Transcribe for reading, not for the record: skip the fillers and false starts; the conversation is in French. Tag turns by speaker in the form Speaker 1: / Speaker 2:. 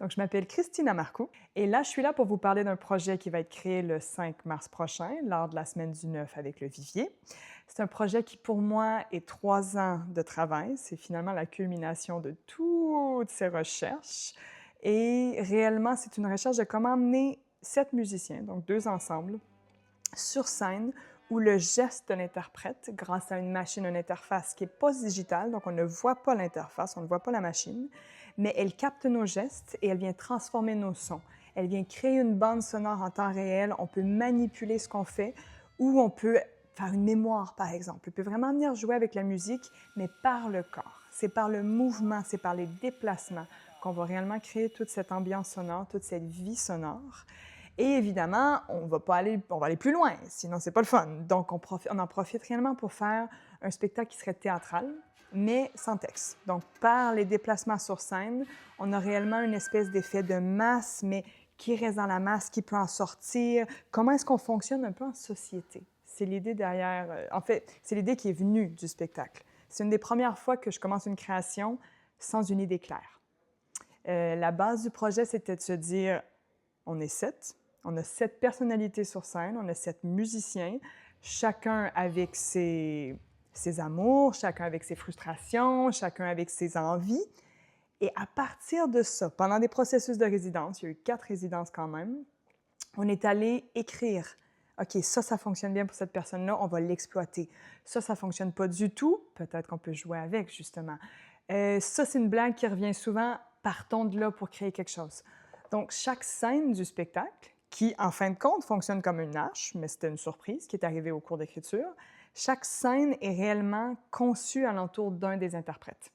Speaker 1: Donc, je m'appelle Christina Marcoux et là, je suis là pour vous parler d'un projet qui va être créé le 5 mars prochain, lors de la Semaine du 9 avec le Vivier. C'est un projet qui, pour moi, est 3 ans de travail. C'est finalement la culmination de toutes ces recherches. Et réellement, c'est une recherche de comment emmener 7 musiciens, donc 2 ensembles, sur scène où le geste de l'interprète, grâce à une machine, une interface qui est post-digitale, donc on ne voit pas l'interface, on ne voit pas la machine, mais elle capte nos gestes et elle vient transformer nos sons. Elle vient créer une bande sonore en temps réel, on peut manipuler ce qu'on fait ou on peut faire une mémoire, par exemple. On peut vraiment venir jouer avec la musique, mais par le corps. C'est par le mouvement, c'est par les déplacements qu'on va réellement créer toute cette ambiance sonore, toute cette vie sonore. Et évidemment, on va aller plus loin, sinon c'est pas le fun. Donc, on en profite réellement pour faire un spectacle qui serait théâtral, mais sans texte. Donc, par les déplacements sur scène, on a réellement une espèce d'effet de masse, mais qui reste dans la masse, qui peut en sortir. Comment est-ce qu'on fonctionne un peu en société? C'est l'idée derrière, en fait, c'est l'idée qui est venue du spectacle. C'est une des premières fois que je commence une création sans une idée claire. La base du projet, c'était de se dire, on est 7, on a 7 personnalités sur scène, on a 7 musiciens, chacun avec ses amours, chacun avec ses frustrations, chacun avec ses envies. Et à partir de ça, pendant des processus de résidence, il y a eu 4 résidences quand même, on est allé écrire. OK, ça fonctionne bien pour cette personne-là, on va l'exploiter. Ça ne fonctionne pas du tout, peut-être qu'on peut jouer avec, justement. Ça, c'est une blague qui revient souvent, partons de là pour créer quelque chose. Donc, chaque scène du spectacle, qui, en fin de compte, fonctionne comme une arche, mais c'était une surprise qui est arrivée au cours d'écriture, chaque scène est réellement conçue alentour d'un des interprètes.